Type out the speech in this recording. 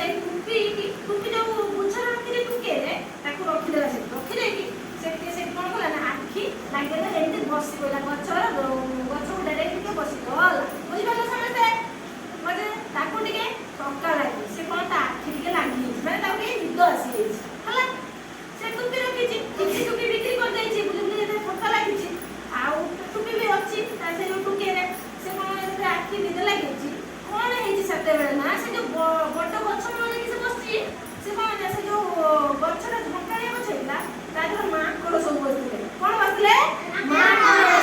से टुकी जो बुझा रखी टुके ताको रखिदेला से रखिदेकी से कौन कला ना आखि लागेला एमती बसी गला गछर गछ उडारे टिके बसी गला बुझि पाला समझते मजे ताको टिके थका लागे से कौन ता आखि टिके लागी माने ताको के निद आसी गेछि हला से टुकी रखी छि किछि टुकी बिक्री कर दै छि बुझि बुझि थका लागी छि आउ टुकी भी अछि ता से टुके रे से कौन से आखि निद लागी छि कौन है छि सते बेला ना से जो बड़ गछ माने कि से बसछि से कौन से जो गछरा झंकारिया गछ हैला तादर मां कोड़ सब बसले कोन बसले मां